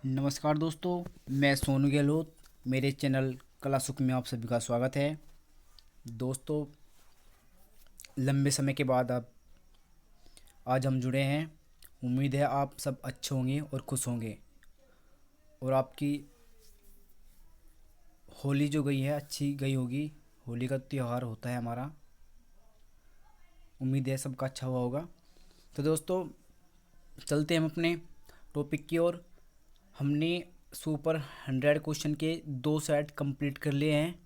नमस्कार दोस्तों, मैं सोनू गहलोत। मेरे चैनल कला सुख में आप सभी का स्वागत है। दोस्तों, लंबे समय के बाद अब आज हम जुड़े हैं। उम्मीद है आप सब अच्छे होंगे और खुश होंगे और आपकी होली जो गई है अच्छी गई होगी। होली का त्यौहार होता है हमारा। उम्मीद है सबका अच्छा हुआ होगा। तो दोस्तों, चलते हैं हम अपने टॉपिक की ओर। हमने सुपर 100 क्वेश्चन के 2 सेट कंप्लीट कर लिए हैं।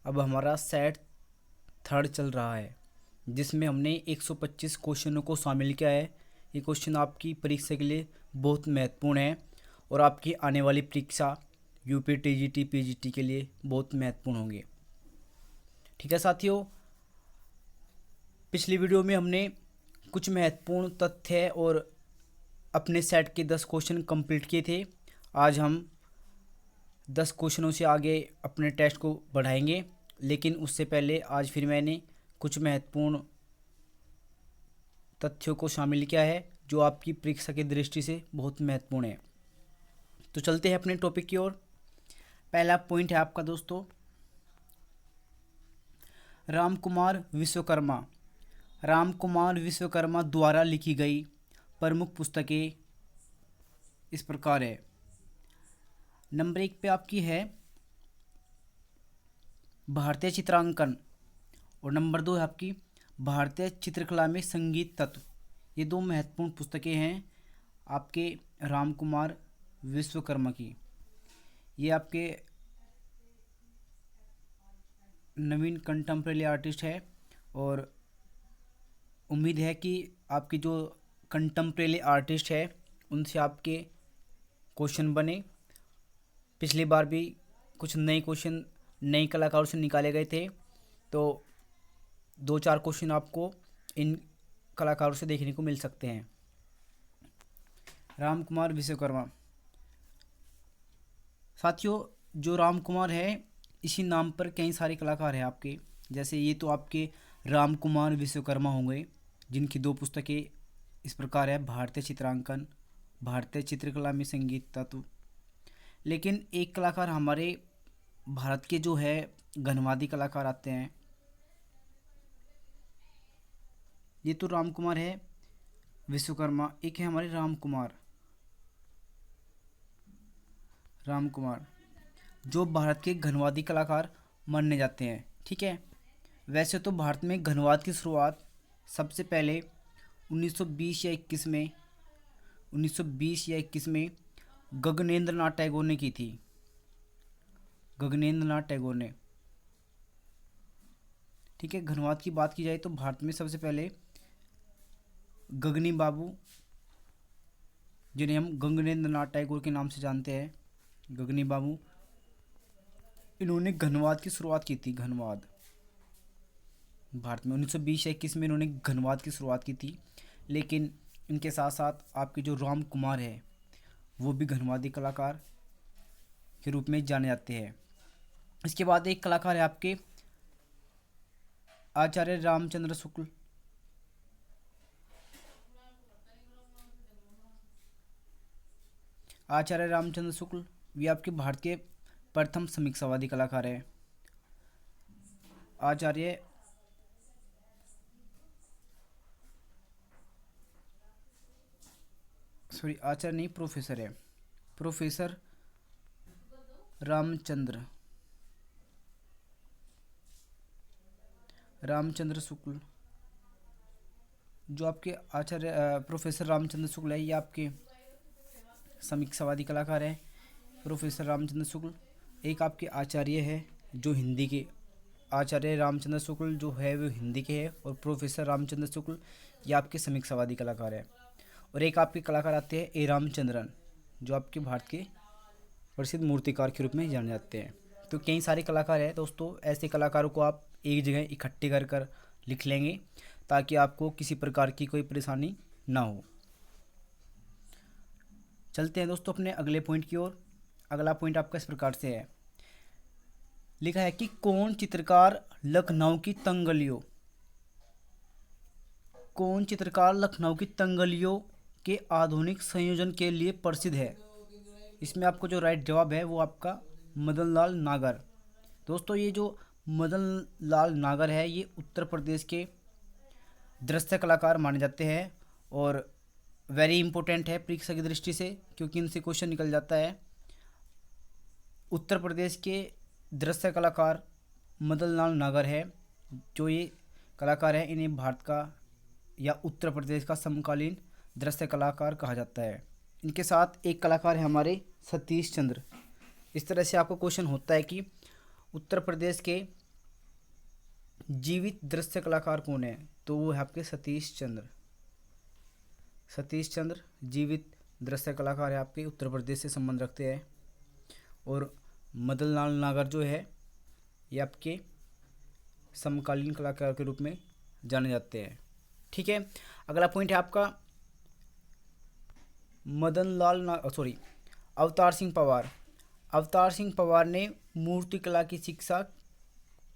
अब हमारा सेट थर्ड चल रहा है, जिसमें हमने 125 क्वेश्चनों को शामिल किया है। ये क्वेश्चन आपकी परीक्षा के लिए बहुत महत्वपूर्ण है और आपकी आने वाली परीक्षा यूपी टीजीटी पीजीटी के लिए बहुत महत्वपूर्ण होंगे। ठीक है साथियों, पिछली वीडियो में हमने कुछ महत्वपूर्ण तथ्य और अपने सेट के 10 क्वेश्चन कंप्लीट किए थे। आज हम 10 क्वेश्चनों से आगे अपने टेस्ट को बढ़ाएंगे, लेकिन उससे पहले आज फिर मैंने कुछ महत्वपूर्ण तथ्यों को शामिल किया है जो आपकी परीक्षा की दृष्टि से बहुत महत्वपूर्ण है। तो चलते हैं अपने टॉपिक की ओर। पहला पॉइंट है आपका दोस्तों, रामकुमार विश्वकर्मा। रामकुमार विश्वकर्मा द्वारा लिखी गई प्रमुख पुस्तकें इस प्रकार है। नंबर 1 पे आपकी है भारतीय चित्रांकन और नंबर 2 है आपकी भारतीय चित्रकला में संगीत तत्व। ये दो महत्वपूर्ण पुस्तकें हैं आपके रामकुमार विश्वकर्मा की। ये आपके नवीन कंटेम्प्रेरी आर्टिस्ट है और उम्मीद है कि आपकी जो कंटेम्प्रेरी आर्टिस्ट है उनसे आपके क्वेश्चन बने। पिछली बार भी कुछ नए क्वेश्चन नए कलाकारों से निकाले गए थे, तो 2-4 क्वेश्चन आपको इन कलाकारों से देखने को मिल सकते हैं। रामकुमार विश्वकर्मा साथियों, जो रामकुमार है इसी नाम पर कई सारे कलाकार हैं आपके। जैसे ये तो आपके रामकुमार विश्वकर्मा होंगे, जिनकी 2 पुस्तकें इस प्रकार है भारतीय चित्रांकन, भारतीय चित्रकला में संगीत तत्व। लेकिन एक कलाकार हमारे भारत के जो है घनवादी कलाकार आते हैं। ये तो रामकुमार है विश्वकर्मा, एक है हमारे रामकुमार रामकुमार जो भारत के घनवादी कलाकार माने जाते हैं। ठीक है, वैसे तो भारत में घनवाद की शुरुआत सबसे पहले 1920 या 21 में गगनेंद्र नाथ टैगोर ने की थी। गगनेंद्र नाथ टैगोर ने। ठीक है, घनवाद की बात की जाए तो भारत में सबसे पहले गगनी बाबू, जिन्हें हम गगनेंद्र नाथ टैगोर के नाम से जानते हैं, गगनी बाबू, इन्होंने घनवाद की शुरुआत की थी। घनवाद भारत में 1920 या 21 में इन्होंने घनवाद की शुरुआत की थी। लेकिन इनके साथ साथ आपके जो राम कुमार है वो भी घनवादी कलाकार के रूप में जाने जाते हैं। इसके बाद एक कलाकार है आपके आचार्य रामचंद्र शुक्ल। आचार्य रामचंद्र शुक्ल ये आपके भारतीय प्रथम समीक्षावादी कलाकार है। आचार्य आचार्य नहीं, प्रोफेसर है, प्रोफेसर रामचंद्र शुक्ल। जो आपके आचार्य प्रोफेसर रामचंद्र शुक्ल है, ये आपके समीक्षावादी कलाकार है। प्रोफेसर रामचंद्र शुक्ल एक आपके आचार्य है जो हिंदी के, आचार्य रामचंद्र शुक्ल जो है वो हिंदी के हैं और प्रोफेसर रामचंद्र शुक्ल ये आपके समीक्षावादी कलाकार है। और एक आपके कलाकार आते हैं ए रामचंद्रन, जो आपके भारत के प्रसिद्ध मूर्तिकार के रूप में जाने जाते हैं। तो कई सारे कलाकार हैं दोस्तों, ऐसे कलाकारों को आप एक जगह इकट्ठे कर कर लिख लेंगे ताकि आपको किसी प्रकार की कोई परेशानी ना हो। चलते हैं दोस्तों अपने अगले पॉइंट की ओर। अगला पॉइंट आपका इस प्रकार से है, लिखा है कि कौन चित्रकार लखनऊ की तंगलियों के आधुनिक संयोजन के लिए प्रसिद्ध है। इसमें आपको जो राइट जवाब है वो आपका मदन लाल नागर। दोस्तों ये जो मदन लाल नागर है ये उत्तर प्रदेश के दृश्य कलाकार माने जाते हैं और वेरी इंपॉर्टेंट है परीक्षा की दृष्टि से, क्योंकि इनसे क्वेश्चन निकल जाता है। उत्तर प्रदेश के दृश्य कलाकार मदन लाल नागर है। जो ये कलाकार है इन्हें भारत का या उत्तर प्रदेश का समकालीन दृश्य कलाकार कहा जाता है। इनके साथ एक कलाकार है हमारे सतीश चंद्र। इस तरह से आपको क्वेश्चन होता है कि उत्तर प्रदेश के जीवित दृश्य कलाकार कौन है, तो वो है आपके सतीश चंद्र। सतीश चंद्र जीवित दृश्य कलाकार है, आपके उत्तर प्रदेश से संबंध रखते हैं। और मदन लाल नागर जो है ये आपके समकालीन कलाकार के रूप में जाने जाते हैं। ठीक है, अगला पॉइंट है आपका अवतार सिंह पवार। अवतार सिंह पवार ने मूर्ति कला की शिक्षा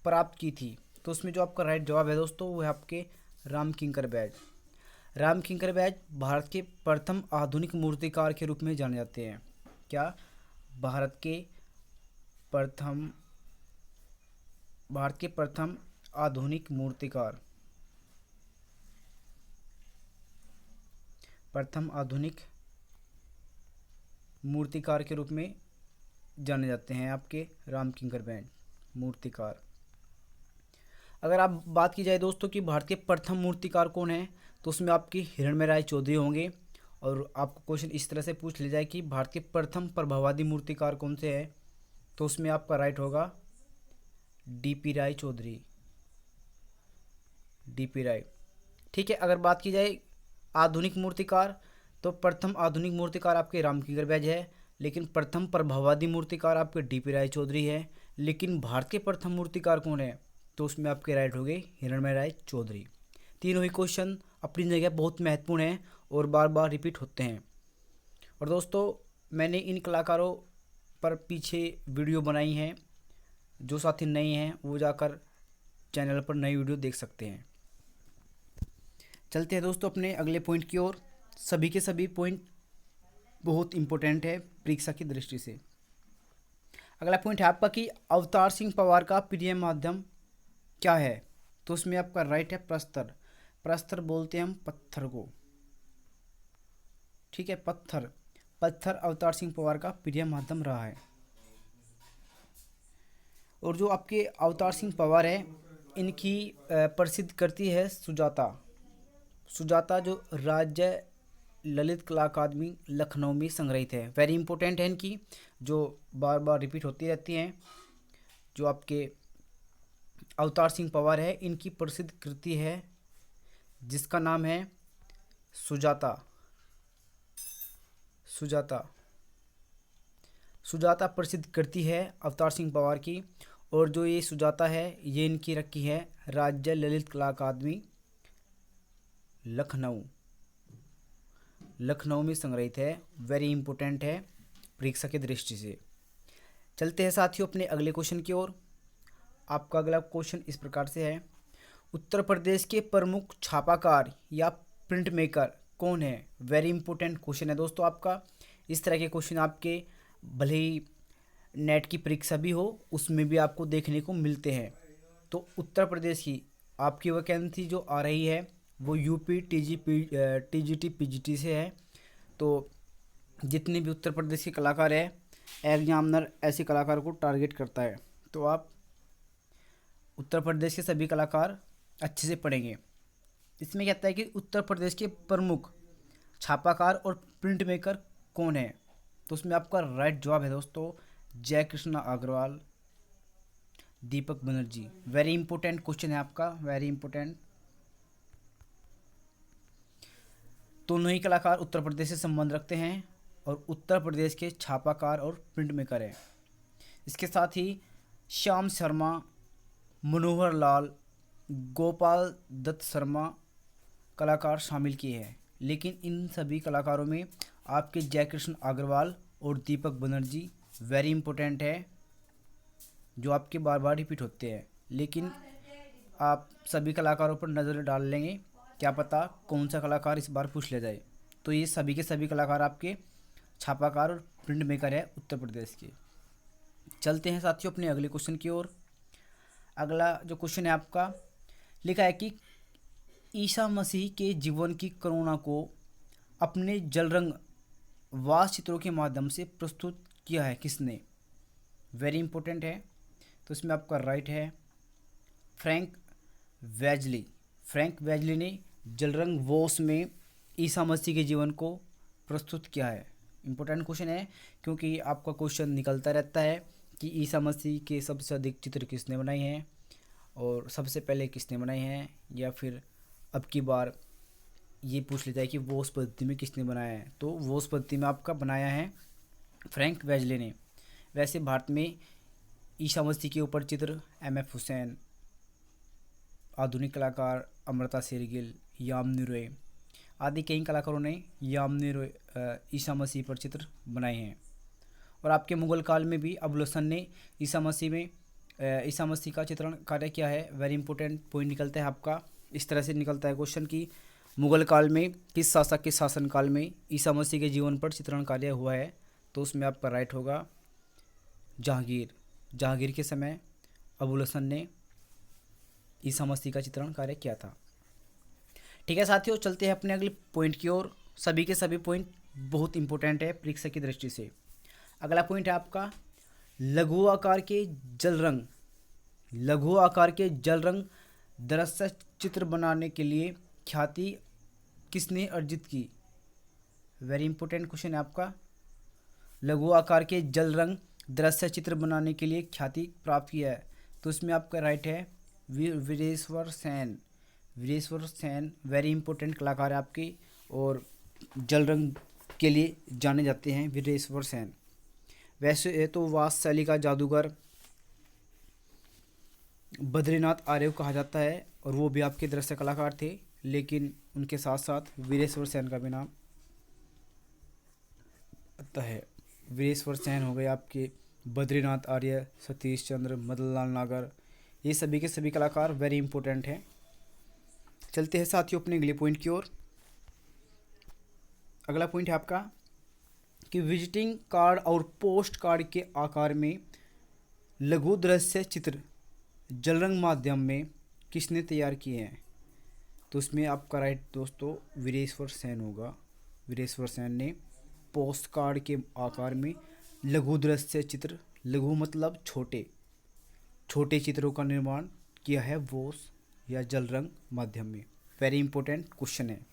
प्राप्त की थी, तो उसमें जो आपका राइट जवाब है दोस्तों वो है आपके राम किंकर बैज। राम किंकर बैज भारत के प्रथम आधुनिक मूर्तिकार के रूप में जाने जाते हैं। क्या? भारत के प्रथम आधुनिक मूर्तिकार, प्रथम आधुनिक मूर्तिकार के रूप में जाने जाते हैं आपके राम किंकर बैज मूर्तिकार। अगर आप बात की जाए दोस्तों कि भारत के प्रथम मूर्तिकार कौन है, तो उसमें आपकी हिरणमय राय चौधरी होंगे। और आपको क्वेश्चन इस तरह से पूछ लिया जाए कि भारत के प्रथम प्रभाववादी मूर्तिकार कौन से हैं, तो उसमें आपका राइट होगा डीपी राय चौधरी, डीपी राय। ठीक है, अगर बात की जाए आधुनिक मूर्तिकार, तो प्रथम आधुनिक मूर्तिकार आपके राम किंकर बैज है, लेकिन प्रथम प्रभाववादी मूर्तिकार आपके डीपी राय चौधरी है। लेकिन भारत के प्रथम मूर्तिकार कौन है, तो उसमें आपके राइट हो गए हिरणमय राय चौधरी। तीनों ही क्वेश्चन अपनी जगह बहुत महत्वपूर्ण हैं और बार बार रिपीट होते हैं। और दोस्तों मैंने इन कलाकारों पर पीछे वीडियो बनाई हैं, जो साथी नए हैं वो जाकर चैनल पर नई वीडियो देख सकते हैं। चलते हैं दोस्तों अपने अगले पॉइंट की ओर। सभी के सभी पॉइंट बहुत इंपॉर्टेंट है परीक्षा की दृष्टि से। अगला पॉइंट है आपका कि अवतार सिंह पवार का प्रिय माध्यम क्या है, तो उसमें आपका राइट है प्रस्तर। प्रस्तर बोलते हैं हम पत्थर को। ठीक है, पत्थर अवतार सिंह पवार का प्रिय माध्यम रहा है। और जो आपके अवतार सिंह पवार है इनकी प्रसिद्ध कृति है सुजाता। सुजाता जो राज्य ललित कला अकादमी लखनऊ में संग्रहित है। वेरी इंपॉर्टेंट है इनकी, जो बार बार रिपीट होती रहती हैं। जो आपके अवतार सिंह पवार है इनकी प्रसिद्ध कृति है जिसका नाम है सुजाता। सुजाता प्रसिद्ध कृति है अवतार सिंह पवार की। और जो ये सुजाता है ये इनकी रखी है राज्य ललित कला अकादमी लखनऊ में संग्रहित है। वेरी इंपॉर्टेंट है परीक्षा की दृष्टि से। चलते हैं साथियों अपने अगले क्वेश्चन की ओर। आपका अगला क्वेश्चन इस प्रकार से है, उत्तर प्रदेश के प्रमुख छापाकार या प्रिंट मेकर कौन है। वेरी इंपॉर्टेंट क्वेश्चन है दोस्तों आपका। इस तरह के क्वेश्चन आपके भले ही नेट की परीक्षा भी हो उसमें भी आपको देखने को मिलते हैं। तो उत्तर प्रदेश की आपकी वैकेंसी जो आ रही है वो यूपी टीजीटी पीजीटी से है। तो जितने भी उत्तर प्रदेश के कलाकार हैं एग्जामिनर ऐसे कलाकार को टारगेट करता है, तो आप उत्तर प्रदेश के सभी कलाकार अच्छे से पढ़ेंगे। इसमें कहता है कि उत्तर प्रदेश के प्रमुख छापाकार और प्रिंट मेकर कौन है, तो उसमें आपका राइट जवाब है दोस्तों जय कृष्णा अग्रवाल, दीपक बनर्जी। वेरी इंपॉर्टेंट क्वेश्चन है आपका, वेरी इंपॉर्टेंट। दोनों ही कलाकार उत्तर प्रदेश से संबंध रखते हैं और उत्तर प्रदेश के छापाकार और प्रिंट मेकर हैं। इसके साथ ही श्याम शर्मा, मनोहर लाल, गोपाल दत्त शर्मा कलाकार शामिल किए हैं। लेकिन इन सभी कलाकारों में आपके जयकृष्ण अग्रवाल और दीपक बनर्जी वेरी इंपॉर्टेंट है, जो आपके बार बार रिपीट होते हैं। लेकिन आप सभी कलाकारों पर नज़र डाल लेंगे, क्या पता कौन सा कलाकार इस बार पूछ लिया जाए। तो ये सभी के सभी कलाकार आपके छापाकार और प्रिंट मेकर है उत्तर प्रदेश के। चलते हैं साथियों अपने अगले क्वेश्चन की ओर। अगला जो क्वेश्चन है आपका, लिखा है कि ईसा मसीह के जीवन की करुणा को अपने जलरंग वास चित्रों के माध्यम से प्रस्तुत किया है किसने? वेरी इंपॉर्टेंट है। तो इसमें आपका राइट है फ्रैंक वेजली। फ्रैंक वेजली ने जलरंग वॉस में ईसा मसीह के जीवन को प्रस्तुत किया है। इंपॉर्टेंट क्वेश्चन है क्योंकि आपका क्वेश्चन निकलता रहता है कि ईसा मसीह के सबसे अधिक चित्र किसने बनाए हैं और सबसे पहले किसने बनाए हैं, या फिर अब की बार ये पूछ लेता है कि वॉस पद्धति में किसने बनाया है। तो वॉस पद्धति में आपका बनाया है फ्रैंक वेजले ने। वैसे भारत में ईसा मसीह के ऊपर चित्र एम.एफ. हुसैन, आधुनिक कलाकार अमृता शेरगिल, यामिनी रॉय आदि कई कलाकारों ने यामिनी रॉय ईसा मसीह पर चित्र बनाए हैं। और आपके मुगल काल में भी अबुल हसन ने ईसा मसीह का चित्रण कार्य किया है। वेरी इंपॉर्टेंट पॉइंट निकलता है आपका। इस तरह से निकलता है क्वेश्चन कि मुगल काल में किस शासक के शासनकाल में ईसा मसीह के जीवन पर चित्रण कार्य हुआ है? तो उसमें आपका राइट होगा जहांगीर के समय अबुल हसन ने ईसा मसीह का चित्रण कार्य किया था। ठीक है साथियों, चलते हैं अपने अगले पॉइंट की ओर। सभी के सभी पॉइंट बहुत इंपॉर्टेंट है परीक्षा की दृष्टि से। अगला पॉइंट है आपका लघु आकार के जल रंग दृश्य चित्र बनाने के लिए ख्याति किसने अर्जित की? वेरी इंपॉर्टेंट क्वेश्चन है आपका। लघु आकार के जल रंग दृश्य चित्र बनाने के लिए ख्याति प्राप्त किया है। तो इसमें आपका राइट है वीरेश्वर सेन। वेरी इंपॉर्टेंट कलाकार है आपके और जल रंग के लिए जाने जाते हैं वीरेश्वर सेन। वैसे तो वास शैली का जादूगर बद्रीनाथ आर्य कहा जाता है और वो भी आपके दृश्य कलाकार थे, लेकिन उनके साथ साथ वीरेश्वर सेन का भी नाम आता है। वीरेश्वर सेन हो गए आपके, बद्रीनाथ आर्य, सतीश चंद्र, मदनलाल नागर, ये सभी के सभी कलाकार वेरी इंपॉर्टेंट हैं। चलते हैं साथियों अपने अगले पॉइंट की ओर। अगला पॉइंट है आपका कि विजिटिंग कार्ड और पोस्ट कार्ड के आकार में लघु दृश्य चित्र जलरंग माध्यम में किसने तैयार किए हैं? तो उसमें आपका राइट दोस्तों वीरेश्वर सेन होगा। वीरेश्वर सेन ने पोस्ट कार्ड के आकार में लघु दृश्य चित्र, लघु मतलब छोटे चित्रों का निर्माण किया है वॉस या जलरंग माध्यम में। वेरी इंपॉर्टेंट क्वेश्चन है।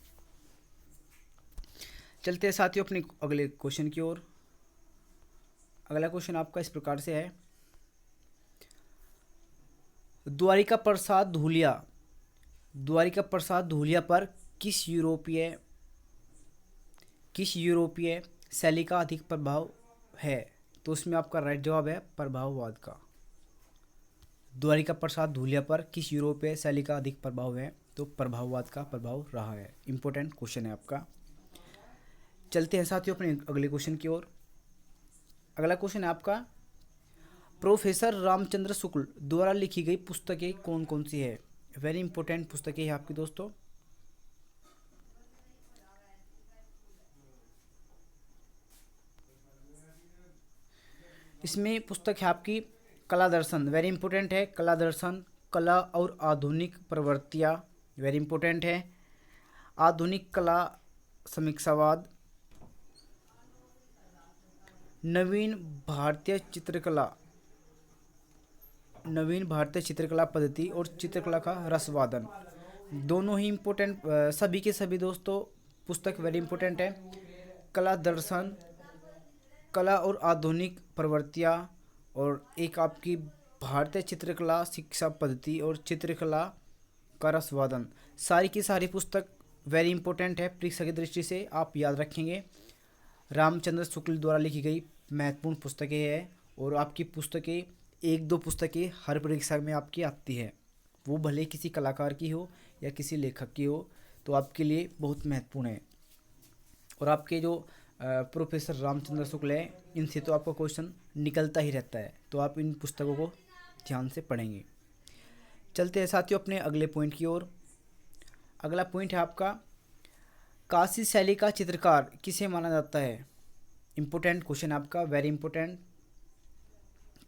चलते हैं साथियों अपने अगले क्वेश्चन की ओर। अगला क्वेश्चन आपका इस प्रकार से है, द्वारिका प्रसाद धूलिया पर किस यूरोपीय शैली का अधिक प्रभाव है? तो उसमें आपका राइट जवाब है प्रभाववाद का। द्वारिका प्रसाद धूलिया पर किस यूरोपीय शैली का अधिक प्रभाव है? तो प्रभाववाद का प्रभाव रहा है। इंपॉर्टेंट क्वेश्चन है आपका। चलते हैं साथियों अपने अगले क्वेश्चन की ओर। अगला क्वेश्चन है आपका, प्रोफेसर रामचंद्र शुक्ल द्वारा लिखी गई पुस्तकें कौन कौन सी है? वेरी इंपॉर्टेंट पुस्तकें हैं आपकी दोस्तों। इसमें पुस्तक है आपकी कला दर्शन। वेरी इंपॉर्टेंट है कला दर्शन, कला और आधुनिक प्रवृत्तियाँ। वेरी इंपॉर्टेंट है आधुनिक कला समीक्षावाद, नवीन भारतीय चित्रकला पद्धति और चित्रकला का रसवादन। दोनों ही इम्पोर्टेंट, सभी के सभी दोस्तों पुस्तक वेरी इंपॉर्टेंट है। कला दर्शन, कला और आधुनिक प्रवृत्तियाँ, और एक आपकी भारतीय चित्रकला शिक्षा पद्धति और चित्रकला का रसवादन। सारी की सारी पुस्तक वेरी इंपॉर्टेंट है परीक्षा की दृष्टि से, आप याद रखेंगे। रामचंद्र शुक्ल द्वारा लिखी गई महत्वपूर्ण पुस्तकें हैं और आपकी पुस्तकें एक दो पुस्तकें हर परीक्षा में आपकी आती है, वो भले किसी कलाकार की हो या किसी लेखक की हो, तो आपके लिए बहुत महत्वपूर्ण है। और आपके जो प्रोफेसर रामचंद्र शुक्ल हैं, इनसे तो आपका क्वेश्चन निकलता ही रहता है, तो आप इन पुस्तकों को ध्यान से पढ़ेंगे। चलते हैं साथियों अपने अगले पॉइंट की ओर। अगला पॉइंट है आपका, काशी शैली का चित्रकार किसे माना जाता है? इम्पोर्टेंट क्वेश्चन आपका, वेरी इंपॉर्टेंट।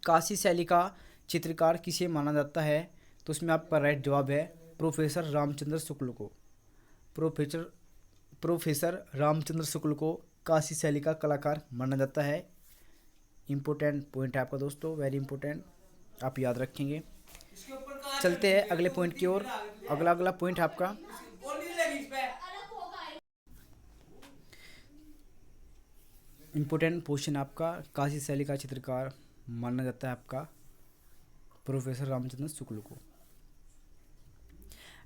काशी शैली का चित्रकार किसे माना जाता है? तो उसमें आपका राइट जवाब है प्रोफेसर रामचंद्र शुक्ल को। प्रोफेसर प्रोफेसर रामचंद्र शुक्ल को काशी शैली का कलाकार माना जाता है। इम्पोर्टेंट पॉइंट है आपका दोस्तों, वेरी इंपॉर्टेंट, आप याद रखेंगे। चलते हैं अगले पॉइंट की ओर। अगला पॉइंट आपका इम्पोर्टेंट क्वेश्चन आपका, काशी शैली का चित्रकार माना जाता है आपका प्रोफेसर रामचंद्र शुक्ल को।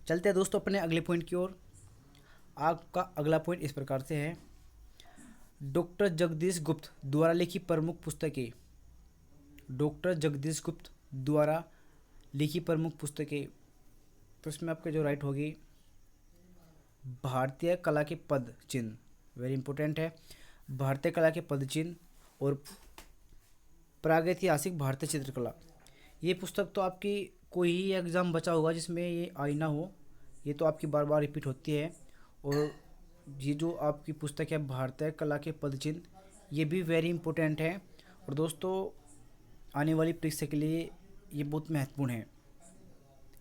चलते हैं दोस्तों अपने अगले पॉइंट की ओर। आपका अगला पॉइंट इस प्रकार से है, डॉक्टर जगदीश गुप्त द्वारा लिखी प्रमुख पुस्तकें। डॉक्टर जगदीश गुप्त द्वारा लिखी प्रमुख पुस्तकें, तो इसमें आपके जो राइट होगी भारतीय कला के पद चिन्ह, वेरी इंपॉर्टेंट है। भारतीय कला के पद चिन्ह और प्रागैतिहासिक भारतीय चित्रकला। ये पुस्तक तो आपकी कोई ही एग्ज़ाम बचा होगा जिसमें ये आई ना हो, ये तो आपकी बार बार रिपीट होती है। और ये जो आपकी पुस्तक है भारतीय कला के पद चिन्ह, ये भी वेरी इंपॉर्टेंट है। और दोस्तों आने वाली परीक्षा के लिए ये बहुत महत्वपूर्ण है,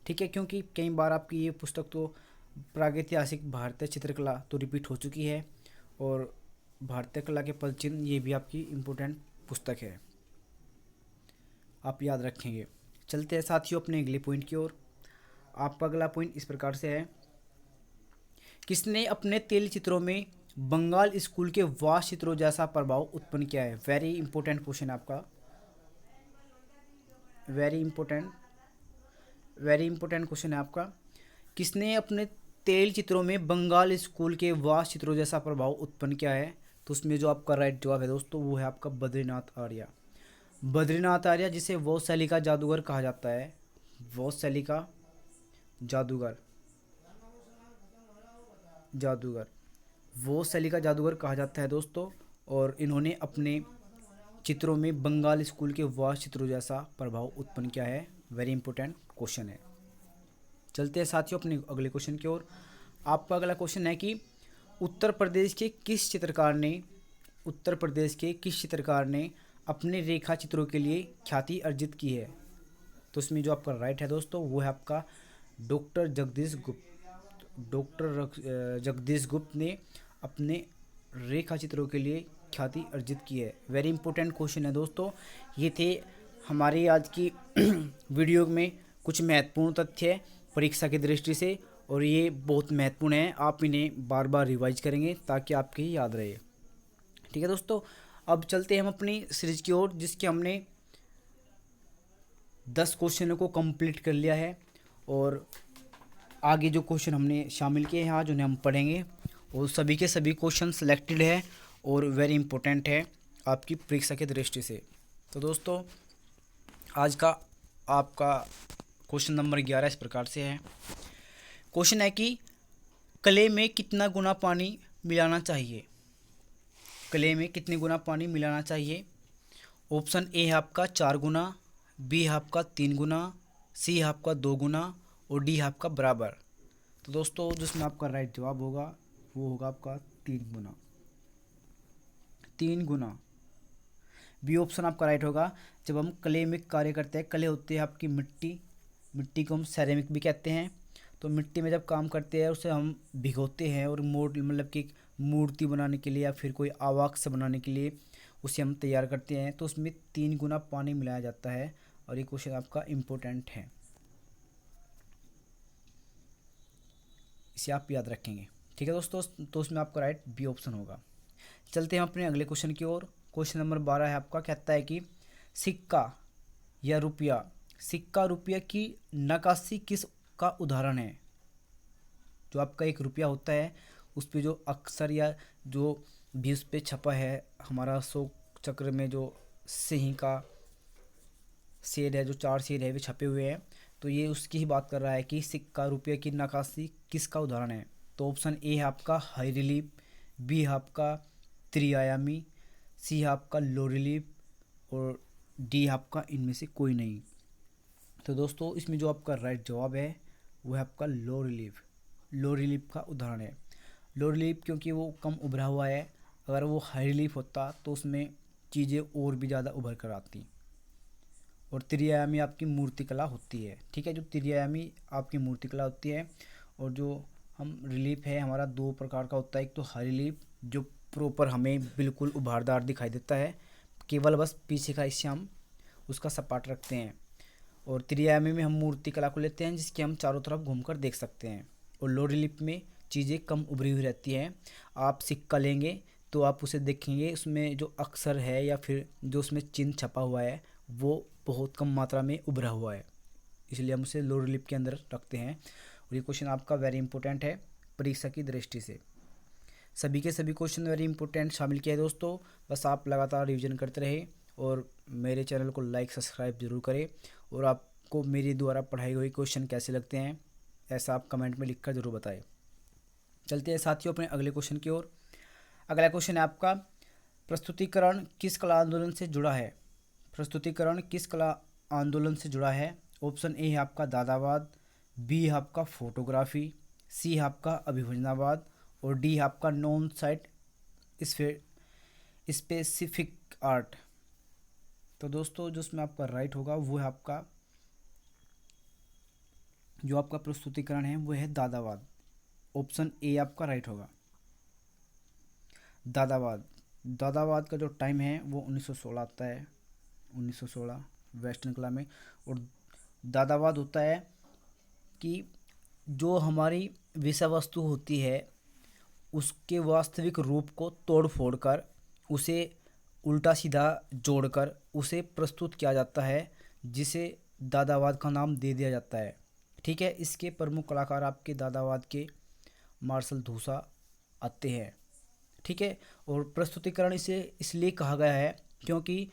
ठीक है, क्योंकि कई बार आपकी ये पुस्तक तो प्रागैतिहासिक भारतीय चित्रकला तो रिपीट हो चुकी है, और भारतीय कला के पद चिन्ह ये भी आपकी इम्पोर्टेंट पुस्तक है, आप याद रखेंगे। चलते हैं साथियों अपने अगले पॉइंट की ओर। आपका अगला पॉइंट इस प्रकार से है, किसने अपने तेल चित्रों में बंगाल स्कूल के वास चित्रों जैसा प्रभाव उत्पन्न किया है? वेरी इंपॉर्टेंट क्वेश्चन आपका, वेरी इंपॉर्टेंट क्वेश्चन है आपका। किसने अपने तेल चित्रों में बंगाल स्कूल के वास चित्रों जैसा प्रभाव उत्पन्न किया है? तो उसमें जो आपका राइट जवाब है दोस्तों वो है आपका बद्रीनाथ आर्य। बद्रीनाथ आर्य, जिसे वो शैली का जादूगर कहा जाता है, वो शैली का जादूगर, वो शैली का जादूगर कहा जाता है दोस्तों। और इन्होंने अपने चित्रों में बंगाल स्कूल के वास चित्रों जैसा प्रभाव उत्पन्न किया है, वेरी इंपॉर्टेंट क्वेश्चन है। चलते हैं साथियों अपने अगले क्वेश्चन की ओर। आपका अगला क्वेश्चन है कि उत्तर प्रदेश के किस चित्रकार ने अपने रेखा चित्रों के लिए ख्याति अर्जित की है? तो उसमें जो आपका राइट है दोस्तों वो है आपका डॉक्टर जगदीश गुप्त ने अपने रेखा चित्रों के लिए ख्याति अर्जित की है, वेरी इंपॉर्टेंट क्वेश्चन है दोस्तों। ये थे हमारी आज की वीडियो में कुछ महत्वपूर्ण तथ्य परीक्षा की दृष्टि से, और ये बहुत महत्वपूर्ण है, आप इन्हें बार बार रिवाइज करेंगे ताकि आपके याद रहे, ठीक है दोस्तों। अब चलते हैं हम अपनी सीरीज की ओर, जिसके हमने 10 क्वेश्चनों को कंप्लीट कर लिया है, और आगे जो क्वेश्चन हमने शामिल किए हैं आज उन्हें हम पढ़ेंगे, और सभी के सभी क्वेश्चन सिलेक्टेड है और वेरी इंपॉर्टेंट है आपकी परीक्षा की दृष्टि से। तो दोस्तों आज का आपका क्वेश्चन नंबर 11 इस प्रकार से है। क्वेश्चन है कि कले में कितना गुना पानी मिलाना चाहिए? कले में कितने गुना पानी मिलाना चाहिए? ऑप्शन ए है आपका 4 गुना, बी है आपका 3 गुना, सी है आपका 2 गुना, और डी है आपका बराबर। तो दोस्तों जिसमें आपका राइट जवाब होगा वो होगा आपका 3 गुना। 3 गुना बी ऑप्शन आपका राइट होगा। जब हम क्ले में कार्य करते हैं, क्ले होती है आपकी मिट्टी को हम सेरेमिक भी कहते हैं, तो मिट्टी में जब काम करते हैं उसे हम भिगोते हैं और मतलब कि मूर्ति बनाने के लिए या फिर कोई आवाक्ष बनाने के लिए उसे हम तैयार करते हैं, तो उसमें 3 गुना पानी मिलाया जाता है, और ये क्वेश्चन आपका इम्पोर्टेंट है, इसे आप याद रखेंगे, ठीक है दोस्तों। तो उसमें आपका राइट बी ऑप्शन होगा। चलते हैं अपने अगले क्वेश्चन की ओर। क्वेश्चन नंबर 12 है आपका, कहता है कि सिक्का रुपया की नक्काशी किस का उदाहरण है? जो आपका एक रुपया होता है उस पे जो अक्षर या जो भी उस पे छपा है, हमारा अशोक चक्र में जो सिंह का शेर है, जो 4 शेर है वे छपे हुए हैं, तो ये उसकी ही बात कर रहा है कि सिक्का रुपये की नक्काशी किसका उदाहरण है। तो ऑप्शन ए है आपका हाई रिलीफ, बी है आपका त्रिआयामी, सी है आपका लो रिलीफ, और डी है आपका इनमें से कोई नहीं। तो दोस्तों इसमें जो आपका राइट जवाब है वो है आपका लो रिलीफ का उदाहरण है। लो रिलीफ क्योंकि वो कम उभरा हुआ है, अगर वो हाई रिलीफ होता तो उसमें चीज़ें और भी ज़्यादा उभर कर आती। और त्रिआयामी आपकी मूर्तिकला होती है, ठीक है। जो त्रिआयामी आपकी मूर्तिकला होती है, और जो हम रिलीफ है हमारा दो प्रकार का होता है। एक तो हाई रिलीफ जो प्रॉपर हमें बिल्कुल उभारदार दिखाई देता है, केवल बस पीछे का हिस्सा हम उसका सपाट रखते हैं। और त्रिआयामी में हम मूर्तिकला को लेते हैं जिसके हम चारों तरफ घूमकर देख सकते हैं। और लो रिलीफ में चीज़ें कम उभरी हुई रहती हैं। आप सिक्का लेंगे तो आप उसे देखेंगे, उसमें जो अक्षर है या फिर जो उसमें चिन्ह छपा हुआ है वो बहुत कम मात्रा में उभरा हुआ है, इसलिए हम उसे लो रिलीफ के अंदर रखते हैं। और ये क्वेश्चन आपका वेरी इंपॉर्टेंट है परीक्षा की दृष्टि से। सभी के सभी क्वेश्चन वेरी इंपॉर्टेंट शामिल किया है दोस्तों। बस आप लगातार रिवीजन करते रहे और मेरे चैनल को लाइक सब्सक्राइब जरूर करें। और आपको मेरे द्वारा पढ़ाई हुई क्वेश्चन कैसे लगते हैं ऐसा आप कमेंट में लिखकर जरूर बताएं। चलते हैं साथियों अपने अगले क्वेश्चन की ओर। अगला क्वेश्चन है आपका, प्रस्तुतिकरण किस कला आंदोलन से जुड़ा है? प्रस्तुतिकरण किस कला आंदोलन से जुड़ा है? ऑप्शन ए है आपका दादावाद, बी है आपका फोटोग्राफी, सी है आपका अभिभजनावाद, और डी है आपका नॉन साइट स्पेसिफिक आर्ट। तो दोस्तों जो उसमें आपका राइट होगा वो है आपका, जो आपका प्रस्तुतिकरण है वो है दादावाद। ऑप्शन ए आपका राइट होगा, दादावाद। दादावाद का जो टाइम है वो 1916 आता है, 1916 वेस्टर्न कला में। और दादावाद होता है कि जो हमारी विषय वस्तु होती है उसके वास्तविक रूप को तोड़ फोड़ कर उसे उल्टा सीधा जोड़कर उसे प्रस्तुत किया जाता है, जिसे दादावाद का नाम दे दिया जाता है, ठीक है। इसके प्रमुख कलाकार आपके दादावाद के मार्शल धूसा आते हैं, ठीक है। और प्रस्तुतिकरण इसे इसलिए कहा गया है क्योंकि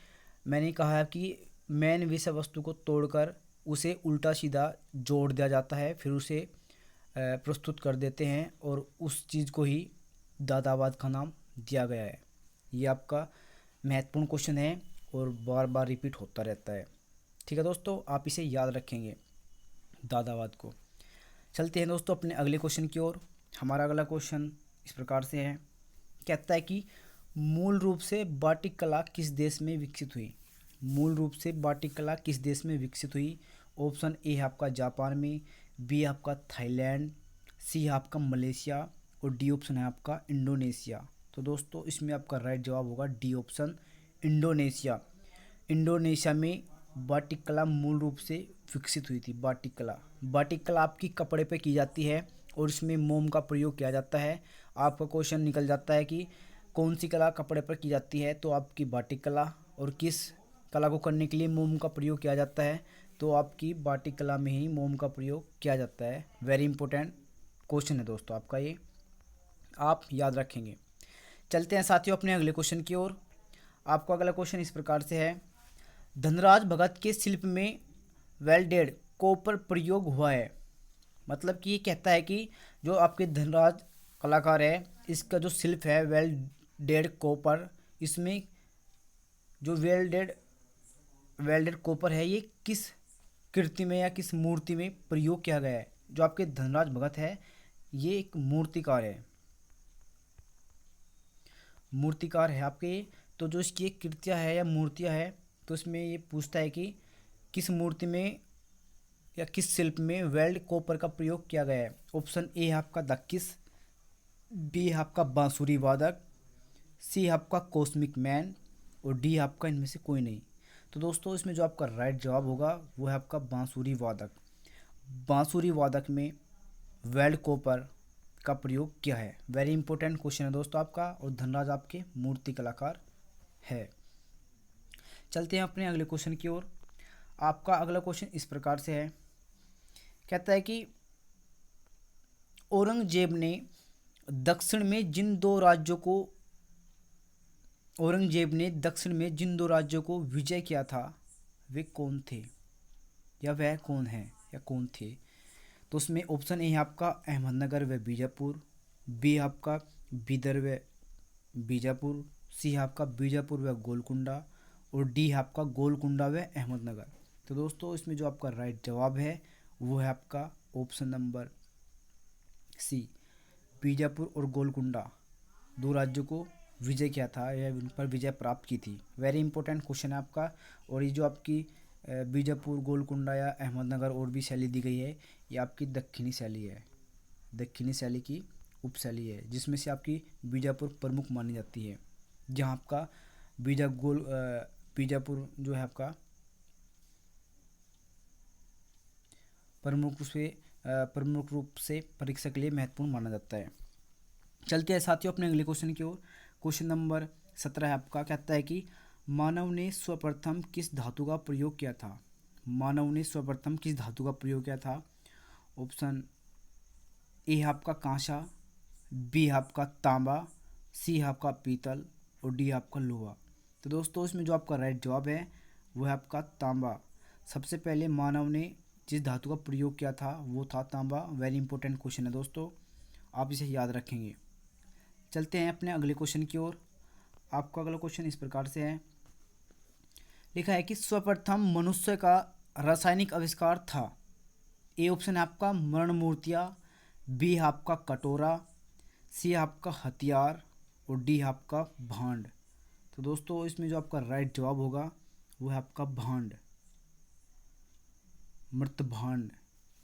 मैंने कहा है कि मेन विषय वस्तु को तोड़कर उसे उल्टा सीधा जोड़ दिया जाता है, फिर उसे प्रस्तुत कर देते हैं और उस चीज़ को ही दादावाद का नाम दिया गया है। ये आपका महत्वपूर्ण क्वेश्चन है और बार बार रिपीट होता रहता है, ठीक है दोस्तों। आप इसे याद रखेंगे दादावाद को। चलते हैं दोस्तों अपने अगले क्वेश्चन की ओर। हमारा अगला क्वेश्चन इस प्रकार से है, कहता है कि मूल रूप से बाटिक कला किस देश में विकसित हुई? मूल रूप से बाटिक कला किस देश में विकसित हुई? ऑप्शन ए है आपका जापान में, बी आपका थाईलैंड, सी है आपका मलेशिया, और डी ऑप्शन है आपका इंडोनेशिया। तो दोस्तों इसमें आपका राइट जवाब होगा डी ऑप्शन इंडोनेशिया। इंडोनेशिया में बाटिक कला मूल रूप से विकसित हुई थी। बाटिक कला आपकी कपड़े पे की जाती है और इसमें मोम का प्रयोग किया जाता है। आपका क्वेश्चन निकल जाता है कि कौन सी कला कपड़े पर की जाती है, तो आपकी बाटिक कला। और किस कला को करने के लिए मोम का प्रयोग किया जाता है, तो आपकी बाटिक कला में ही मोम का प्रयोग किया जाता है। वेरी इंपॉर्टेंट क्वेश्चन है दोस्तों आपका, ये आप याद रखेंगे। चलते हैं साथियों अपने अगले क्वेश्चन की ओर। आपका अगला क्वेश्चन इस प्रकार से है, धनराज भगत के शिल्प में वेल्डेड कॉपर प्रयोग हुआ है। मतलब कि ये कहता है कि जो आपके धनराज कलाकार है इसका जो शिल्प है वेल्डेड कॉपर, इसमें जो वेल्डेड कॉपर है ये किस कृति में या किस मूर्ति में प्रयोग किया गया है? जो आपके धनराज भगत है ये एक मूर्तिकार है आपके। तो जो इसकी एक कृतियाँ है या मूर्तियाँ है, तो इसमें ये पूछता है कि किस मूर्ति में या किस शिल्प में वेल्ड कॉपर का प्रयोग किया गया है। ऑप्शन ए है आपका दक्किस, बी है आपका बांसुरी वादक, सी है आपका कॉस्मिक मैन, और डी है आपका इनमें से कोई नहीं। तो दोस्तों इसमें जो आपका राइट जवाब होगा वो है आपका बांसुरी वादक। बांसुरी वादक में वेल्ड कॉपर का प्रयोग किया है। वेरी इंपॉर्टेंट क्वेश्चन है दोस्तों आपका, और धनराज आपके मूर्ति कलाकार है। चलते हैं अपने अगले क्वेश्चन की ओर। आपका अगला क्वेश्चन इस प्रकार से है, कहता है कि औरंगजेब ने दक्षिण में जिन दो राज्यों को विजय किया था वे कौन थे, या वह कौन है या कौन थे? तो उसमें ऑप्शन ए है आपका अहमदनगर व बीजापुर, बी है आपका बीदर व बीजापुर, सी है आपका बीजापुर व गोलकुंडा, और डी है आपका गोलकुंडा व अहमदनगर। तो दोस्तों इसमें जो आपका राइट जवाब है वो है आपका ऑप्शन नंबर सी, बीजापुर और गोलकुंडा दो राज्यों को विजय किया था या उन पर विजय प्राप्त की थी। वेरी इंपॉर्टेंट क्वेश्चन है आपका। और ये जो आपकी बीजापुर, गोलकुंडा या अहमदनगर और भी शैली दी गई है, ये आपकी दक्षिणी शैली है, दक्षिणी शैली की उपशैली है, जिसमें से आपकी बीजापुर प्रमुख मानी जाती है। जहाँ आपका बीजापुर जो है आपका प्रमुख रूप से परीक्षा के लिए महत्वपूर्ण माना जाता है। चलते हैं साथियों अपने अगले क्वेश्चन की ओर। क्वेश्चन नंबर 17 है आपका, कहता है कि मानव ने सर्वप्रथम किस धातु का प्रयोग किया था? मानव ने सर्वप्रथम किस धातु का प्रयोग किया था? ऑप्शन ए है आपका कांसा, बी है आपका तांबा, सी है आपका पीतल और डी है आपका लोहा। तो दोस्तों इसमें जो आपका राइट जवाब है वो है आपका तांबा। सबसे पहले मानव ने जिस धातु का प्रयोग किया था वो था तांबा। वेरी इंपॉर्टेंट क्वेश्चन है दोस्तों, आप इसे याद रखेंगे। चलते हैं अपने अगले क्वेश्चन की ओर। आपका अगला क्वेश्चन इस प्रकार से है, लिखा है कि सर्वप्रथम मनुष्य का रासायनिक आविष्कार था। ए ऑप्शन है आपका मरण मूर्तियाँ, बी है आपका कटोरा, सी है आपका हथियार और डी है आपका भांड। तो दोस्तों इसमें जो आपका राइट जवाब होगा वो है आपका भांड, मृत भांड,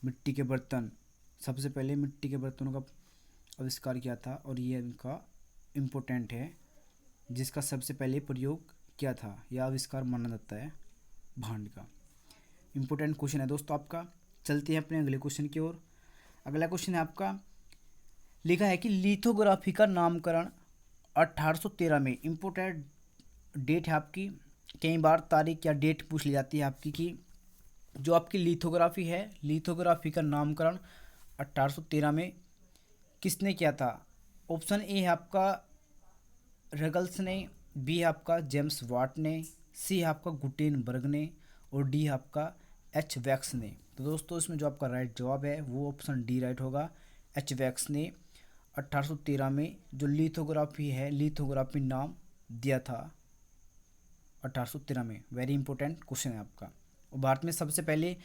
मिट्टी के बर्तन। सबसे पहले मिट्टी के बर्तनों का आविष्कार किया था और ये इनका इम्पोर्टेंट है, जिसका सबसे पहले प्रयोग किया था या आविष्कार माना जाता है भांड का। इम्पोर्टेंट क्वेश्चन है दोस्तों आपका। चलते हैं अपने अगले क्वेश्चन की ओर। अगला क्वेश्चन है आपका, लिखा है कि लिथोग्राफी का नामकरण 1813 में, इम्पोर्टेंट डेट है आपकी, कई बार तारीख या डेट पूछ ली जाती है आपकी कि जो आपकी लिथोग्राफी है, लिथोग्राफी का नामकरण 1813 में किसने किया था? ऑप्शन ए है आपका रगल्स ने, बी है आपका जेम्स वाट ने, सी है आपका गुटेनबर्ग ने और डी है आपका एच वैक्स ने। तो दोस्तों इसमें जो आपका राइट जवाब है वो ऑप्शन डी राइट होगा। एच वैक्स ने 1813 में जो लिथोग्राफी है, लिथोग्राफी नाम दिया था 1813 में। वेरी इंपॉर्टेंट क्वेश्चन है आपका। और भारत में सबसे पहले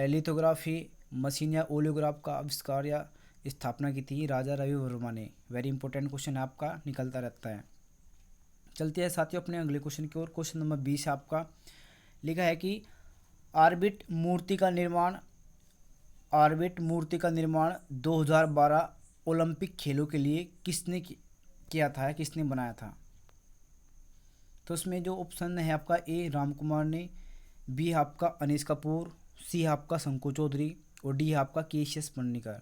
लिथोग्राफी मशीन या ओलियोग्राफ का आविष्कार या स्थापना की थी राजा रवि वर्मा ने। वेरी इंपॉर्टेंट क्वेश्चन आपका निकलता रहता है। चलते हैं साथियों अपने अगले क्वेश्चन की ओर। क्वेश्चन नंबर 20 आपका, लिखा है कि ऑर्बिट मूर्ति का निर्माण 2012 ओलंपिक खेलों के लिए किसने किया था, किसने बनाया था? तो इसमें जो ऑप्शन है आपका, ए राम कुमार ने, बी है आपका अनीस कपूर, सी है आपका शंकु चौधरी और डी है आपका केशियस पन्नीकर।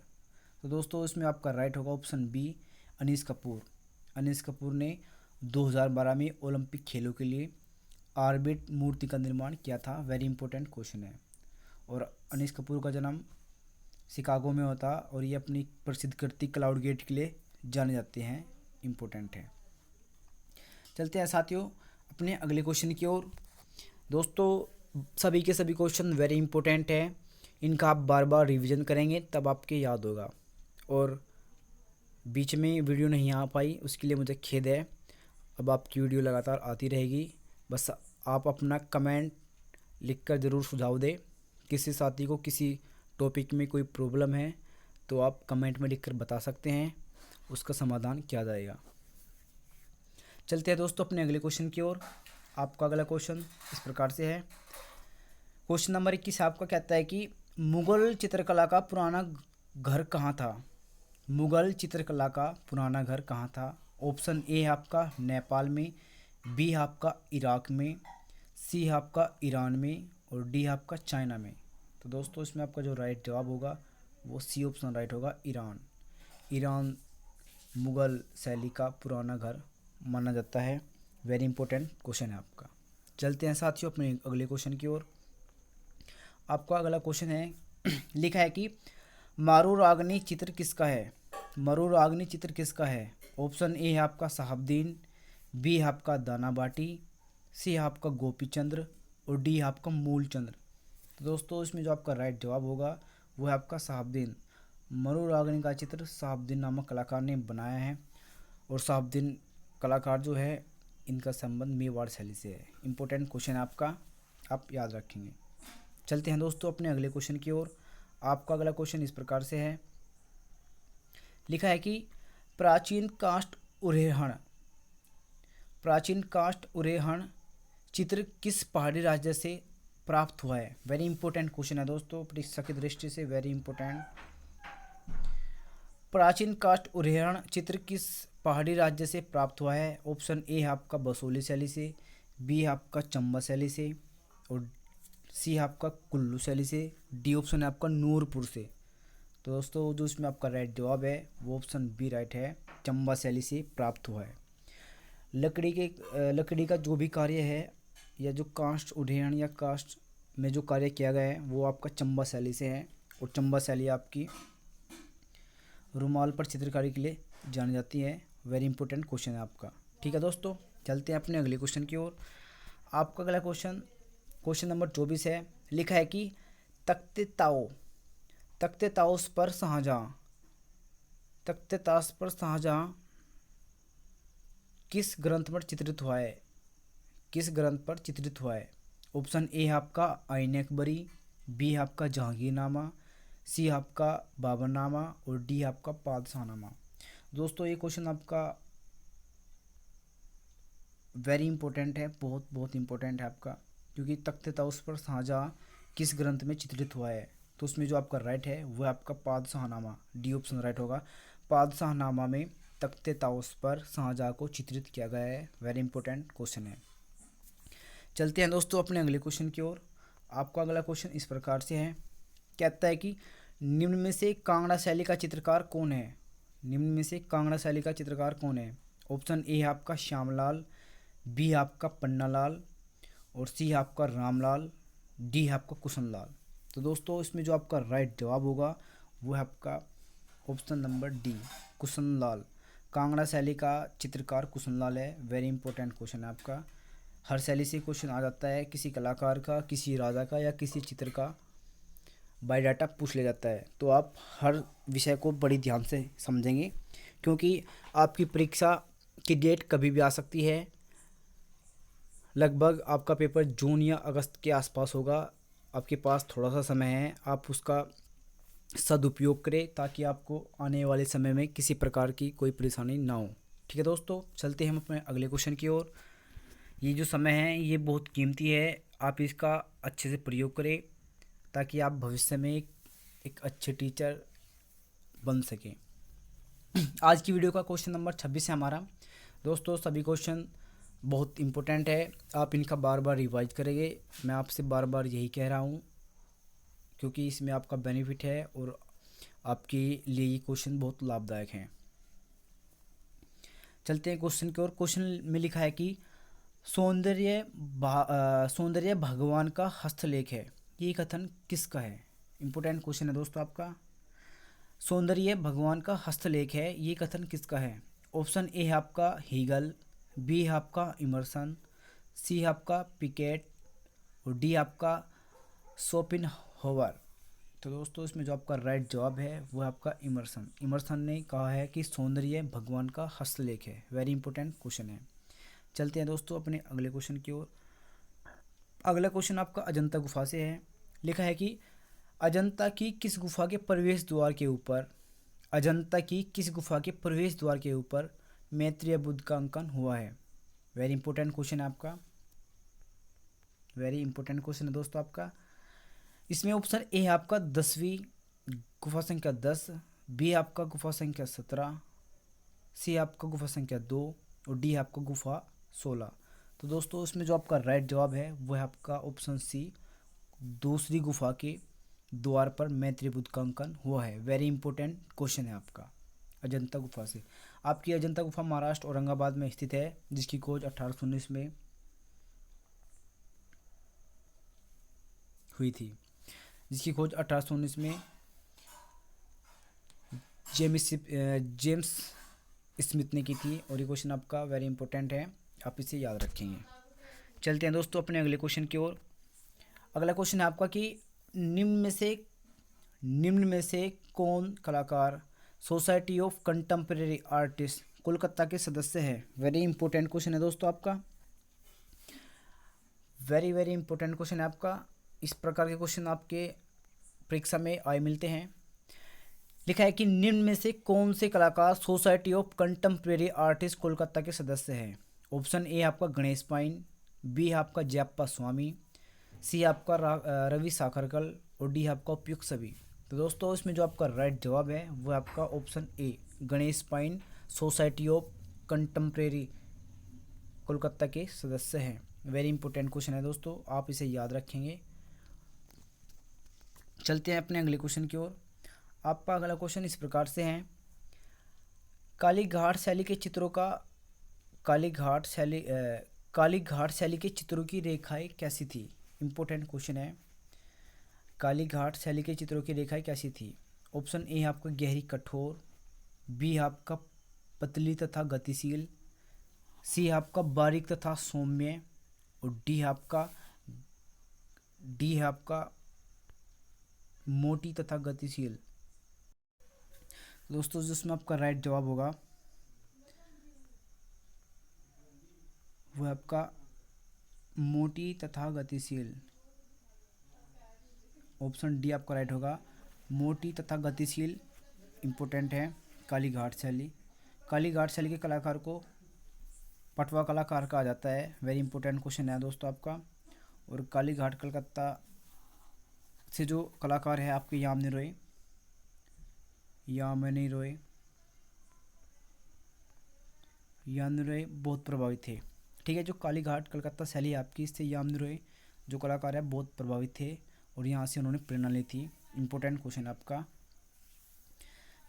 तो दोस्तों इसमें आपका राइट होगा ऑप्शन बी अनीस कपूर। अनीस कपूर ने 2012 में ओलंपिक खेलों के लिए ऑर्बिट मूर्ति का निर्माण किया था। वेरी इंपॉर्टेंट क्वेश्चन है। और अनीस कपूर का जन्म शिकागो में होता और ये अपनी प्रसिद्ध कृति क्लाउड गेट के लिए जाने जाते हैं। इम्पोर्टेंट है। चलते हैं साथियों अपने अगले क्वेश्चन की ओर। दोस्तों सभी के सभी क्वेश्चन वेरी इंपॉर्टेंट है, इनका आप बार बार रिवीजन करेंगे तब आपके याद होगा। और बीच में वीडियो नहीं आ पाई उसके लिए मुझे खेद है, अब आपकी वीडियो लगातार आती रहेगी। बस आप अपना कमेंट लिखकर ज़रूर सुझाव दें। किसी साथी को किसी टॉपिक में कोई प्रॉब्लम है तो आप कमेंट में लिखकर बता सकते हैं, उसका समाधान किया जाएगा। चलते हैं दोस्तों अपने अगले क्वेश्चन की ओर। आपका अगला क्वेश्चन इस प्रकार से है। क्वेश्चन नंबर 21 आपका कहता है कि मुगल चित्रकला का पुराना घर कहाँ था? मुगल चित्रकला का पुराना घर कहाँ था? ऑप्शन ए है आपका नेपाल में, बी है आपका इराक में, सी है आपका ईरान में और डी है आपका चाइना में। तो दोस्तों इसमें आपका जो राइट जवाब होगा वो सी ऑप्शन राइट होगा, ईरान। ईरान मुगल शैली का पुराना घर माना जाता है। वेरी इंपॉर्टेंट क्वेश्चन है आपका। चलते हैं साथियों अपने अगले क्वेश्चन की ओर। आपका अगला क्वेश्चन है लिखा है कि मारूरागनी चित्र किसका है? मारूरागनी चित्र किसका है? ऑप्शन ए है आपका शहाबुद्दीन, बी है आपका दानाबाटी, सी है आपका गोपीचंद्र और डी है आपका मूलचंद्र। तो दोस्तों इसमें जो आपका राइट जवाब होगा वो है आपका शहाबुद्दीन। मारूरागनी का चित्र शहाबुद्दीन नामक कलाकार ने बनाया है और शहाबुद्दीन कलाकार जो है इनका संबंध मेवाड़ शैली से है। इंपॉर्टेंट क्वेश्चन है आपका, आप याद रखेंगे। चलते हैं दोस्तों अपने अगले क्वेश्चन की ओर। आपका अगला क्वेश्चन इस प्रकार से है, लिखा है कि प्राचीन काष्ठ उरेहण प्राचीन काष्ठ उरेहण चित्र किस पहाड़ी राज्य से प्राप्त हुआ है? वेरी इंपॉर्टेंट क्वेश्चन है दोस्तों, परीक्षा की दृष्टि से वेरी इंपॉर्टेंट। प्राचीन काष्ठ उरेहण चित्र किस पहाड़ी राज्य से प्राप्त हुआ है? ऑप्शन ए है आपका बसोली शैली से, बी है आपका चंबा शैली से, और सी है आपका कुल्लू शैली से, डी ऑप्शन है आपका नूरपुर से। तो दोस्तों जो इसमें आपका राइट जवाब है वो ऑप्शन बी राइट है, चंबा शैली से प्राप्त हुआ है। लकड़ी का जो भी कार्य है या जो काष्ठ उड्डयन या काष्ठ में जो कार्य किया गया है वो आपका चंबा शैली से है, और चंबा शैली आपकी रुमाल पर चित्रकारी के लिए जानी जाती है। वेरी इंपॉर्टेंट क्वेश्चन है आपका। ठीक है दोस्तों, चलते हैं अपने अगले क्वेश्चन की ओर। आपका अगला क्वेश्चन नंबर 24 है। लिखा है कि तख्ते ताउस पर शाहजहां किस ग्रंथ पर चित्रित हुआ है? किस ग्रंथ पर चित्रित हुआ है? ऑप्शन ए है आपका आईन अकबरी, बी है आपका जहांगीरनामा, सी है आपका बाबरनामा, और डी है आपका पादशाहनामा। दोस्तों ये क्वेश्चन आपका वेरी इंपॉर्टेंट है, बहुत बहुत इंपॉर्टेंट है आपका, क्योंकि तख्ते ताउस पर शाहजहां किस ग्रंथ में चित्रित हुआ है? तो उसमें जो आपका राइट है वो आपका पादशाहनामा, डी ऑप्शन राइट होगा। पादशाहनामा में तख्ते ताउस पर शाहजहां को चित्रित किया गया है। वेरी इंपॉर्टेंट क्वेश्चन है। चलते हैं दोस्तों अपने अगले क्वेश्चन की ओर। आपका अगला क्वेश्चन इस प्रकार से है। कहता है कि निम्न में से कांगड़ा शैली का चित्रकार कौन है? निम्न में से कांगड़ा शैली का चित्रकार कौन है? ऑप्शन ए है आपका श्यामलाल, बी है आपका पन्नालाल, और सी है आपका रामलाल, डी है आपका कुशनलाल। तो दोस्तों इसमें जो आपका राइट जवाब होगा वो है आपका ऑप्शन नंबर डी, कुशनलाल। कांगड़ा शैली का चित्रकार कुशनलाल है। वेरी इंपॉर्टेंट क्वेश्चन है आपका। हर शैली से क्वेश्चन आ जाता है, किसी कलाकार का, किसी राजा का या किसी चित्र का बायोडाटा पूछ लिया जाता है। तो आप हर विषय को बड़ी ध्यान से समझेंगे, क्योंकि आपकी परीक्षा की डेट कभी भी आ सकती है। लगभग आपका पेपर जून या अगस्त के आसपास होगा। आपके पास थोड़ा सा समय है, आप उसका सदुपयोग करें ताकि आपको आने वाले समय में किसी प्रकार की कोई परेशानी ना हो। ठीक है दोस्तों, चलते हैं हम अपने अगले क्वेश्चन की ओर। ये जो समय है ये बहुत कीमती है, आप इसका अच्छे से प्रयोग करें ताकि आप भविष्य में एक अच्छे टीचर बन सकें। आज की वीडियो का क्वेश्चन नंबर 26 है हमारा। दोस्तों सभी क्वेश्चन बहुत इम्पोर्टेंट है, आप इनका बार बार रिवाइज करेंगे। मैं आपसे बार बार यही कह रहा हूँ, क्योंकि इसमें आपका बेनिफिट है और आपके लिए ये क्वेश्चन बहुत लाभदायक हैं। चलते हैं क्वेश्चन की ओर। क्वेश्चन में लिखा है कि सौंदर्य भगवान का हस्तलेख है, ये कथन किसका है? इंपॉर्टेंट क्वेश्चन है दोस्तों आपका। सौंदर्य भगवान का हस्तलेख है, ये कथन किसका है? ऑप्शन ए है आपका हीगल, बी है आपका इमर्सन, सी है आपका पिकेट, और डी आपका शोपेनहावर। तो दोस्तों इसमें जो आपका राइट जवाब है वो है आपका इमर्सन। इमर्सन ने कहा है कि सौंदर्य भगवान का हस्तलेख है। वेरी इंपॉर्टेंट क्वेश्चन है। चलते हैं दोस्तों अपने अगले क्वेश्चन की ओर। अगला क्वेश्चन आपका अजंता गुफा से है। लिखा है कि अजंता की किस गुफा के प्रवेश द्वार के ऊपर मैत्रेय बुद्ध का अंकन हुआ है? वेरी इंपॉर्टेंट क्वेश्चन है आपका। वेरी इंपॉर्टेंट क्वेश्चन है दोस्तों आपका। इसमें ऑप्शन ए है आपका 10वीं गुफा संख्या 10, बी है आपका गुफा संख्या 17, सी है आपका गुफा संख्या 2, और डी है आपका गुफा 16। तो दोस्तों इसमें जो आपका राइट जवाब है वो है आपका ऑप्शन सी, दूसरी गुफा के द्वार पर मैत्रेय बुद्ध का अंकन हुआ है। वेरी इंपॉर्टेंट क्वेश्चन है आपका अजंता गुफा से। आपकी अजंता गुफा महाराष्ट्र औरंगाबाद में स्थित है, जिसकी खोज 1819 में हुई थी। जिसकी खोज 1819 में जेम्स स्मिथ ने की थी। और ये क्वेश्चन आपका वेरी इंपॉर्टेंट है, आप इसे याद रखेंगे। चलते हैं दोस्तों अपने अगले क्वेश्चन की ओर। अगला क्वेश्चन है आपका कि निम्न में से कौन कलाकार society of contemporary artist Kolkata के सदस्य है? वेरी इंपॉर्टेंट क्वेश्चन है दोस्तों आपका। वेरी वेरी इंपॉर्टेंट क्वेश्चन है आपका। इस प्रकार के क्वेश्चन आपके परीक्षा में आए मिलते हैं। लिखा है कि निम्न में से कौन से कलाकार society of contemporary artist Kolkata के सदस्य हैं? ऑप्शन ए आपका गणेश पाइन, बी आपका जयप्पा स्वामी, सी आपका रवि साखरकल और डी आपका उपयुक्त सभी। तो दोस्तों इसमें जो आपका राइट जवाब है वो आपका option A Ganesh pine society of contemporary Kolkata के सदस्य हैं। वेरी इंपॉर्टेंट क्वेश्चन है दोस्तों, आप इसे याद रखेंगे। चलते हैं अपने अगले क्वेश्चन की ओर। आपका अगला क्वेश्चन इस प्रकार से है, कालीघाट शैली के चित्रों का कालीघाट शैली के चित्रों की रेखाएं कैसी थी। इंपॉर्टेंट क्वेश्चन है, कालीघाट शैली के चित्रों की रेखाएं कैसी थी। ऑप्शन ए आपका गहरी कठोर, बी आपका पतली तथा गतिशील, सी आपका बारीक तथा सौम्य और डी आपका मोटी तथा गतिशील। दोस्तों जिसमें आपका राइट जवाब होगा वो आपका मोटी तथा गतिशील। ऑप्शन डी आपका राइट होगा, मोटी तथा गतिशील इम्पोर्टेंट है। कालीघाट शैली के कलाकार को पटवा कलाकार कहा जाता है। वेरी इंपॉर्टेंट क्वेश्चन है दोस्तों आपका। और कालीघाट कलकत्ता से जो कलाकार है आपके यामिनी रॉय बहुत प्रभावित थे। ठीक है, जो कालीघाट कलकत्ता शैली है आपकी, इससे यामिनी रॉय जो कलाकार है बहुत प्रभावित थे और यहाँ से उन्होंने प्रेरणा ली थी। इम्पोर्टेंट क्वेश्चन आपका।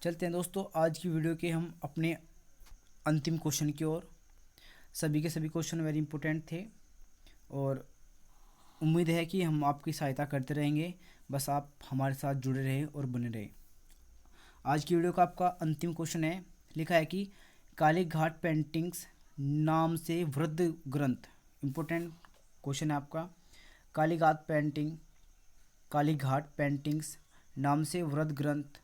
चलते हैं दोस्तों आज की वीडियो के हम अपने अंतिम क्वेश्चन की ओर। सभी के सभी क्वेश्चन वेरी इंपॉर्टेंट थे और उम्मीद है कि हम आपकी सहायता करते रहेंगे। बस आप हमारे साथ जुड़े रहे और बने रहे। आज की वीडियो का आपका अंतिम क्वेश्चन है, लिखा है कि कालीघाट पेंटिंग्स नाम से वृद्ध ग्रंथ। इम्पोर्टेंट क्वेश्चन है आपका। कालीघाट पेंटिंग्स नाम से वृद्ध ग्रंथ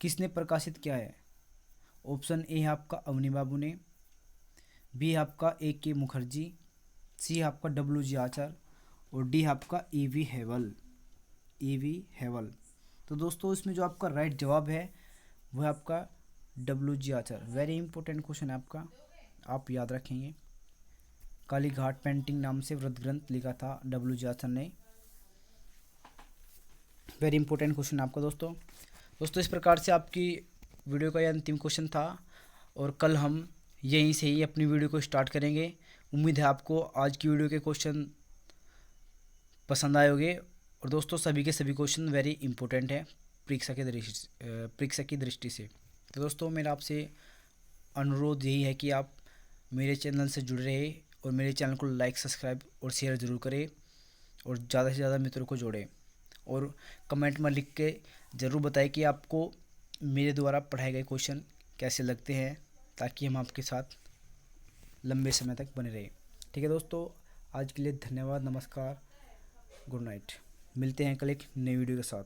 किसने प्रकाशित किया है। ऑप्शन ए है आपका अवनी बाबू ने, बी आपका ए के मुखर्जी, सी आपका WG आचार और डी आपका EV हेवल। तो दोस्तों इसमें जो आपका राइट जवाब है वह आपका WG आचार। वेरी इंपॉर्टेंट क्वेश्चन है आपका, आप याद रखेंगे। कालीघाट पेंटिंग नाम से वृद्ध ग्रंथ लिखा था WG आचार ने। वेरी इंपॉर्टेंट क्वेश्चन आपका दोस्तों। इस प्रकार से आपकी वीडियो का यह अंतिम क्वेश्चन था और कल हम यहीं से ही अपनी वीडियो को स्टार्ट करेंगे। उम्मीद है आपको आज की वीडियो के क्वेश्चन पसंद आए होंगे। और दोस्तों सभी के सभी क्वेश्चन वेरी इंपॉर्टेंट है परीक्षा की दृष्टि से। तो दोस्तों मेरा आपसे अनुरोध यही है कि आप मेरे चैनल से जुड़े रहे और मेरे चैनल को लाइक, सब्सक्राइब और शेयर ज़रूर करें और ज़्यादा से ज़्यादा मित्रों को जोड़ें। और कमेंट में लिख के ज़रूर बताएं कि आपको मेरे द्वारा पढ़ाए गए क्वेश्चन कैसे लगते हैं, ताकि हम आपके साथ लंबे समय तक बने रहें। ठीक है दोस्तों, आज के लिए धन्यवाद, नमस्कार, गुड नाइट। मिलते हैं कल एक नई वीडियो के साथ।